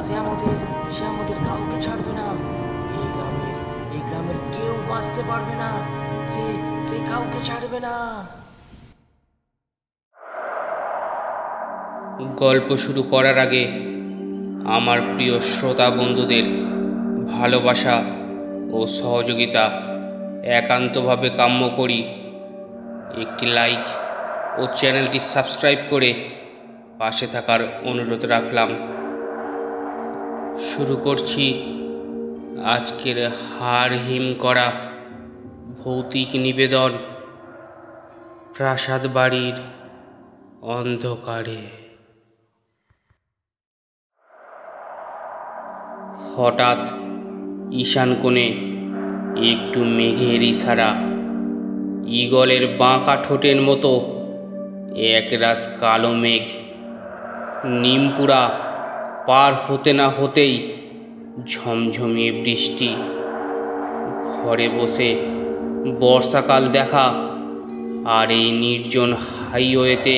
সে আমাদের কাউকে ছাড়বে না। এই গ্রামের কেউ বাঁচতে পারবে না। সে সে কাউকে ছাড়বে না। গল্প শুরু করার আগে আমার প্রিয় শ্রোতা বন্ধুদের ভালোবাসা ও সহযোগিতা একান্তভাবে কাম্য করি। একটি লাইক ও চ্যানেলটি সাবস্ক্রাইব করে পাশে থাকার অনুরোধ রাখলাম। শুরু করছি আজকের হাড় হিম করা ভৌতিক নিবেদন, প্রাসাদ বাড়ির অন্ধকারে। হঠাৎ ঈশান কোণে একটু মেঘের ইশারা। ঈগলের বাঁকা ঠোঁটের মতো একরাশ কালো মেঘ। নিমপুরা পার হতে না হতেই ঝমঝমিয়ে বৃষ্টি। ঘরে বসে বর্ষাকাল দেখা আর এই নির্জন হাইওয়েতে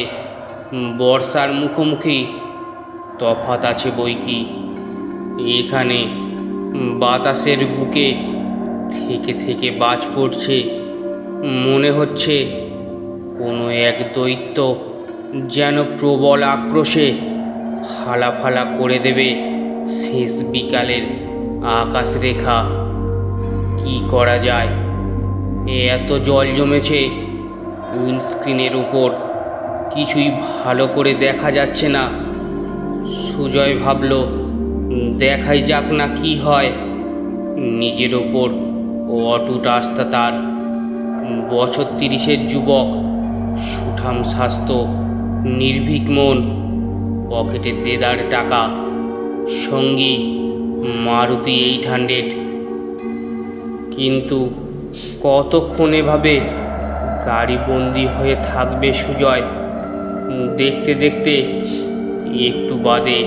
বর্ষার মুখোমুখি তফাৎ আছে বইকি। এখানে বাতাসের বুকে থেকে থেকে বাজ পড়ছে। মনে হচ্ছে কোনো এক দৈত্য যেন প্রবল আক্রোশে ফালা ফালা করে দেবে শেষ বিকালের আকাশ রেখা। কি করা যায়? এত জল জমেছে উইন্ডস্ক্রিনের উপর, কিছুই ভালো করে দেখা যাচ্ছে না। সুজয় ভাবল দেখাই যাক না কি হয়। নিজের ওপর অটুট আস্থা তার। বছর 30-এর যুবক, সুঠাম স্বাস্থ্য, নির্ভীক মন, পকেটে দেদার টাকা, সঙ্গী মারুতি 800। কিন্তু কতক্ষণ এভাবে গাড়ি বন্দি হয়ে থাকবে সুজয়? দেখতে দেখতে একটু বাদে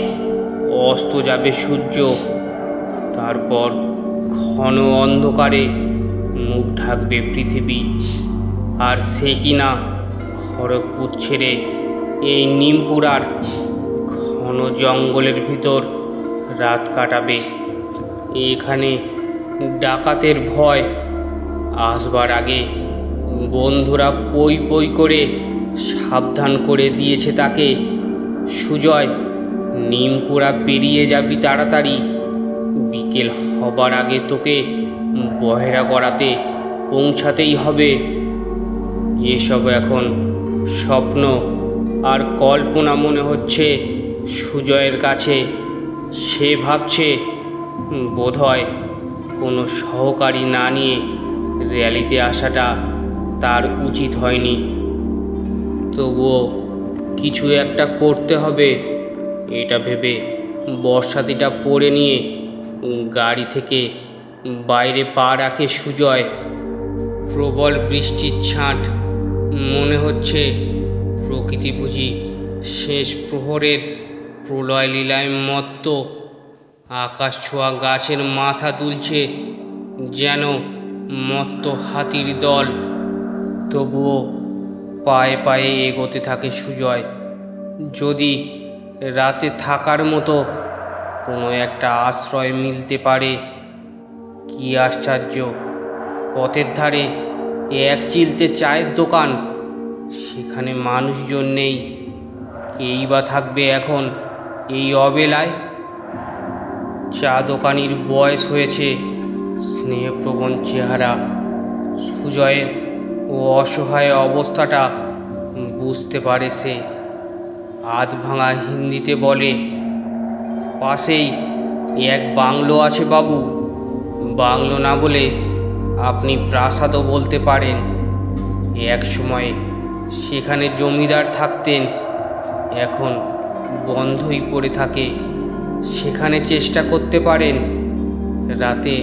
অস্ত যাবে সূর্য। তারপর ঘন অন্ধকারে মুখ ঢাকবে পৃথিবী। আর সে কিনা খড়গপুর ছেড়ে এই নিমপুরার ঘন জঙ্গলের ভিতর রাত কাটাবে। এখানে ডাকাতের ভয়। আসবার আগে বন্ধুরা পই পই করে সাবধান করে দিয়েছে তাকে, সুজয় নিমপুরা পেরিয়ে যাবি তাড়াতাড়ি। বিকেল হবার আগে তোকে বহেরা গড়াতে পৌঁছাতেই হবে। এসব এখন স্বপ্ন আর কল্পনা মনে হচ্ছে সুজয়ের কাছে। সে ভাবছে বোধহয় কোনো সহকারী না নিয়ে র্যালিতে আসাটা তার উচিত হয়নি। তবুও কিছু একটা করতে হবে, এটা ভেবে বর্ষাতিটা পরে নিয়ে গাড়ি থেকে বাইরে পা রাখে সুজয়। প্রবল বৃষ্টির ছাঁট। মনে হচ্ছে প্রকৃতি বুঝি শেষ প্রহরের প্রলয় লীলায় মত্ত। আকাশ ছোঁয়া গাছের মাথা দুলছে যেন মত্ত হাতির দল। তবুও পায়ে পায়ে এগোতে থাকে সুজয়। যদি রাতে থাকার মতো কোনো একটা আশ্রয় মিলতে পারে। কি আশ্চর্য, পথের ধারে এক চিলতে চায়ের দোকান, সেখানে মানুষজন নেই। কেই বা থাকবে এখন এই অবেলায়? চা দোকানির বয়স হয়েছে, স্নেহপ্রবণ চেহারা। সুজয়ের ও অসহায় অবস্থাটা বুঝতে পারে সে। আধ ভাঙা হিন্দিতে বলে, পাশেই এক বাংলো আছে বাবু। বাংলো না বলে আপনি প্রাসাদও বলতে পারেন। এক সময় সেখানে জমিদার থাকতেন, এখন বন্ধই পড়ে থাকে। সেখানে চেষ্টা করতে পারেন। রাতে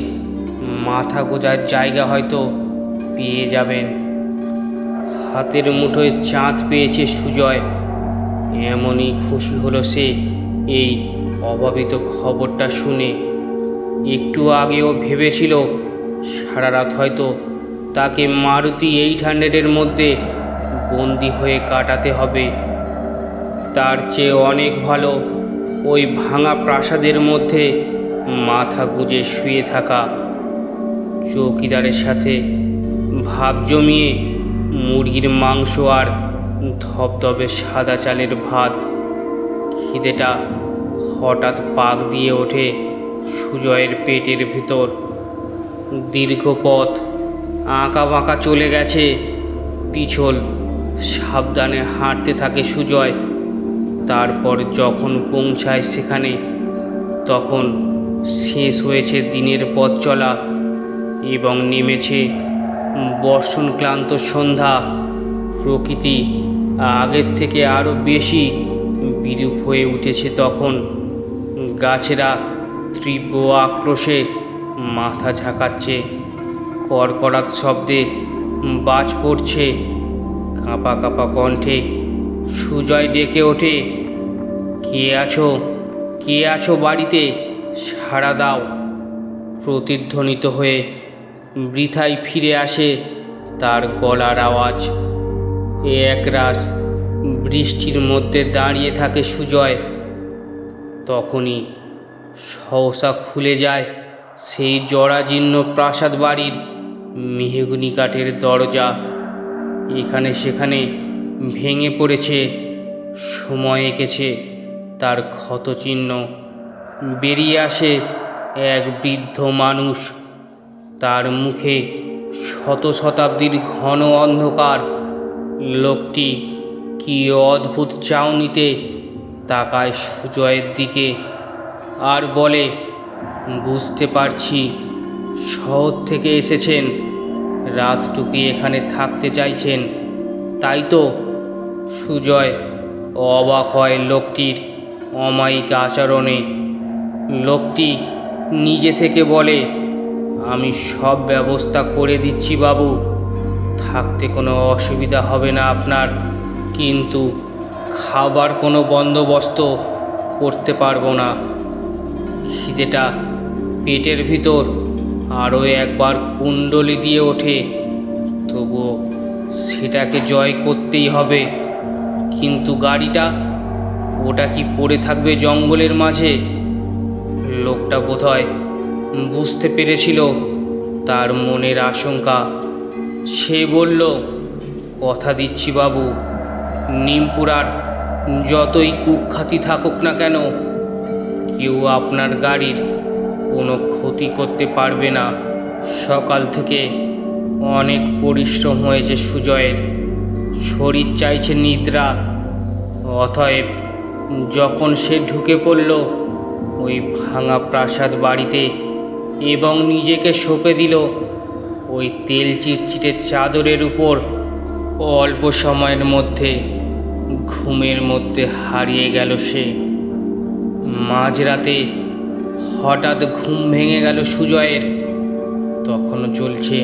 মাথা গোজার জায়গা হয়তো পেয়ে যাবেন। হাতের মুঠোয় চাঁদ পেয়েছে সুজয়। এমনই খুশি হলো সে এই অভাবিত খবরটা শুনে। একটু আগেও ভেবেছিল সারা রাত হয়তো তাকে মারুতি 800-এর মধ্যে বন্দি হয়ে কাটাতে হবে। তার চেয়ে অনেক ভালো ওই ভাঙা প্রাসাদের মধ্যে মাথা গুজে শুয়ে থাকা। চৌকিদারের সাথে ভাব জমিয়ে মুরগির মাংস আর ধবধবে সাদা চালের ভাত। খিদেটা হঠাৎ পাক দিয়ে ওঠে সুজয়ের পেটের ভিতর। দীর্ঘ পথ আঁকা বাঁকা চলে গেছে পিছল, সাবধানে হাঁটতে থাকে সুজয়। তারপর যখন পৌঁছায় সেখানে, তখন শেষ হয়েছে দিনের পথ চলা এবং নেমেছে বর্ষণ ক্লান্ত সন্ধ্যা। প্রকৃতি আগের থেকে আরও বেশি বিরূপ হয়ে উঠেছে তখন। গাছেরা তীব্র আক্রোশে মাথা ঝাঁকাচ্ছে, কড়কড়াত শব্দে বাজ পড়ছে। কাঁপা কাঁপা কণ্ঠে সুজয় ডেকে ওঠে, কে আছো, কে আছো বাড়িতে, সাড়া দাও। প্রতিধ্বনিত হয়ে বৃথায় ফিরে আসে তার গলার আওয়াজ। একরাশ বৃষ্টির মধ্যে দাঁড়িয়ে থাকে সুজয়। তখনই সহসা খুলে যায় সেই জরাজীর্ণ প্রাসাদ বাড়ির মেহগনি কাঠের দরজা। এখানে সেখানে ভেঙে পড়েছে, সময় এঁকেছে তার ক্ষতচিহ্ন। বেরিয়ে আসে এক বৃদ্ধ মানুষ, তার মুখে শত শতাব্দীর ঘন অন্ধকার। লোকটি কি অদ্ভুত চাউনিতে তাকায় সুজয়ের দিকে আর বলে, বুঝতে পারছি শহর থেকে এসেছেন, রাতটুকু এখানে থাকতে চাইছেন, তাই তো? সুজয় অবাক হয় লোকটির অমায়িক আচরণে। লোকটি নিজে থেকে বলে, আমি সব ব্যবস্থা করে দিচ্ছি বাবু, থাকতে কোনো অসুবিধা হবে না আপনার, কিন্তু খাবার কোনো বন্দোবস্ত করতে পারবো না। খিদেটা পেটের ভিতর আরও একবার কুণ্ডলি দিয়ে ওঠে, তবুও সেটাকে জয় করতেই হবে। কিন্তু গাড়িটা, ওটা কি পড়ে থাকবে জঙ্গলের মাঝে? লোকটা বোধহয় বুঝতে পেরেছিল তার মনের আশঙ্কা। সে বলল, কথা দিচ্ছি বাবু, নিমপুরার যতই কুখ্যাতি থাকুক না কেন, কেউ আপনার গাড়ির কোনো ক্ষতি করতে পারবে না। সকাল থেকে অনেক পরিশ্রম হয়েছে সুজয়ের, শরীর চাইছে নিদ্রা। অতএব যখন সে ঢুকে পড়ল ওই ভাঙা প্রাসাদ বাড়িতে এবং নিজেকে সঁপে দিল ওই তেল চিটচিটে চাদরের উপর, অল্প সময়ের মধ্যে ঘুমের মধ্যে হারিয়ে গেল সে। মাঝরাতে হঠাৎ ঘুম ভেঙে গেল সুজয়ের। তখনও চলছে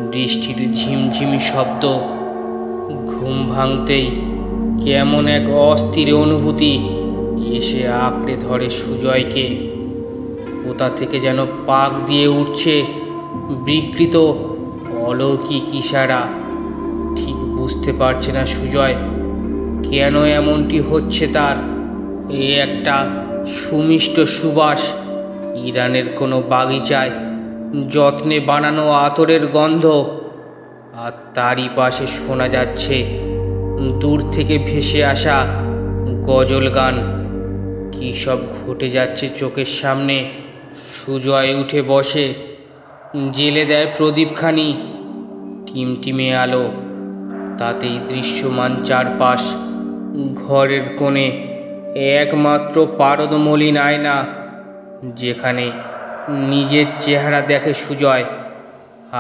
বৃষ্টির ঝিমঝিমি শব্দ। ঘুম ভাঙতেই কেমন এক অস্থির অনুভূতি এসে আঁকড়ে ধরে সুজয়কে। কোথা থেকে যেন পাক দিয়ে উঠছে বিকৃত অলৌকিক ইশারা। ঠিক বুঝতে পারছে না সুজয় কেন এমনটি হচ্ছে তার। এই একটা সুমিষ্ট সুবাস, ইরানের কোনো বাগিচায় যত্নে বানানো আতরের গন্ধ। আর তারই পাশে শোনা যাচ্ছে দূর থেকে ভেসে আসা গজল গান। কী সব ঘটে যাচ্ছে চোখের সামনে। সুজয় উঠে বসে, জেলে দেয় প্রদীপখানি। টিমটিমে আলো, তাতেই দৃশ্যমান চারপাশ। ঘরের কোণে একমাত্র পারদমলিন আয়না, যেখানে নিজের চেহারা দেখে সুজয়।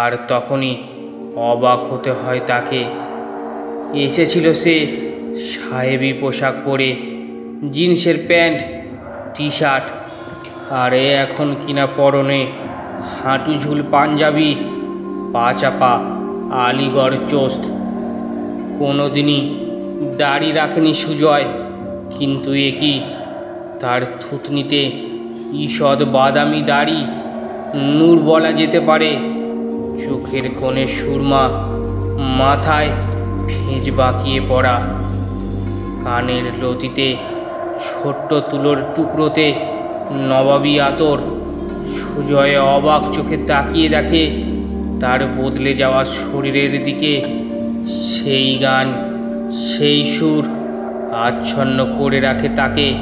আর তখনই অবাক হতে হয় তাকে। এসেছিল সে সাহেবি পোশাক পরে, জিন্সের প্যান্ট, টি শার্ট, আর এখন কিনা পরনে হাঁটু ঝুল পাঞ্জাবি, পা চাপা আলিগড় চোস্ত। কোনোদিনই দাড়ি রাখেনি সুজয়, কিন্তু এ কি তার থুতনিতে ঈষৎ বাদামি দাড়ি, নূর বলা যেতে পারে। চোখের কোণে সুরমা, মাথায় ফেঁজ বাঁকিয়ে পড়া, কানের লতিতে ছোট্ট তুলোর টুকরোতে নবাবী আতর। সুজয় অবাক চোখে তাকিয়ে দেখে তার বদলে যাওয়া শরীরের দিকে। সেই গান, সেই সুর আচ্ছন্ন করে রাখে তাকে।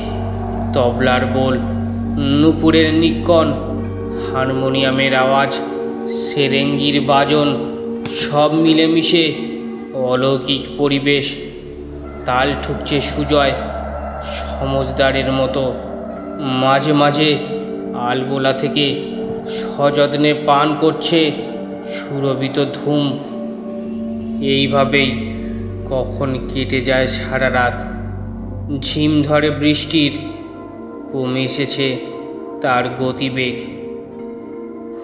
তবলার বোল, নূপুরের নিক্কণ, হারমোনিয়ামের আওয়াজ, সেরেঙ্গির বাজন, সব মিলেমিশে অলৌকিক পরিবেশ। তাল ঠুকছে সুজয় সমজদারের মতো। মাঝে মাঝে আলবোলা থেকে সযত্নে পান করছে সুরভিত ধূম। এইভাবেই কখন কেটে যায় সারা রাত। ঝিম ধরে বৃষ্টির, কমে এসেছে তার গতিবেগ।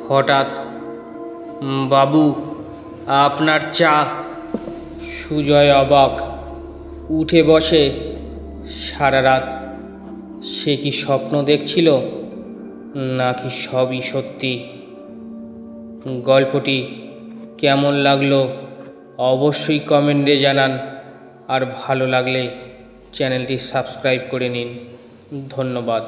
হঠাৎ, বাবু, আপনার চা। সুজয় অবাক, উঠে বসে। সারা রাত সে কি স্বপ্ন দেখছিল, নাকি সবই সত্যি? গল্পটি কেমন লাগলো অবশ্যই কমেন্টে জানান। আর ভালো লাগলে চ্যানেলটি সাবস্ক্রাইব করে নিন। ধন্যবাদ।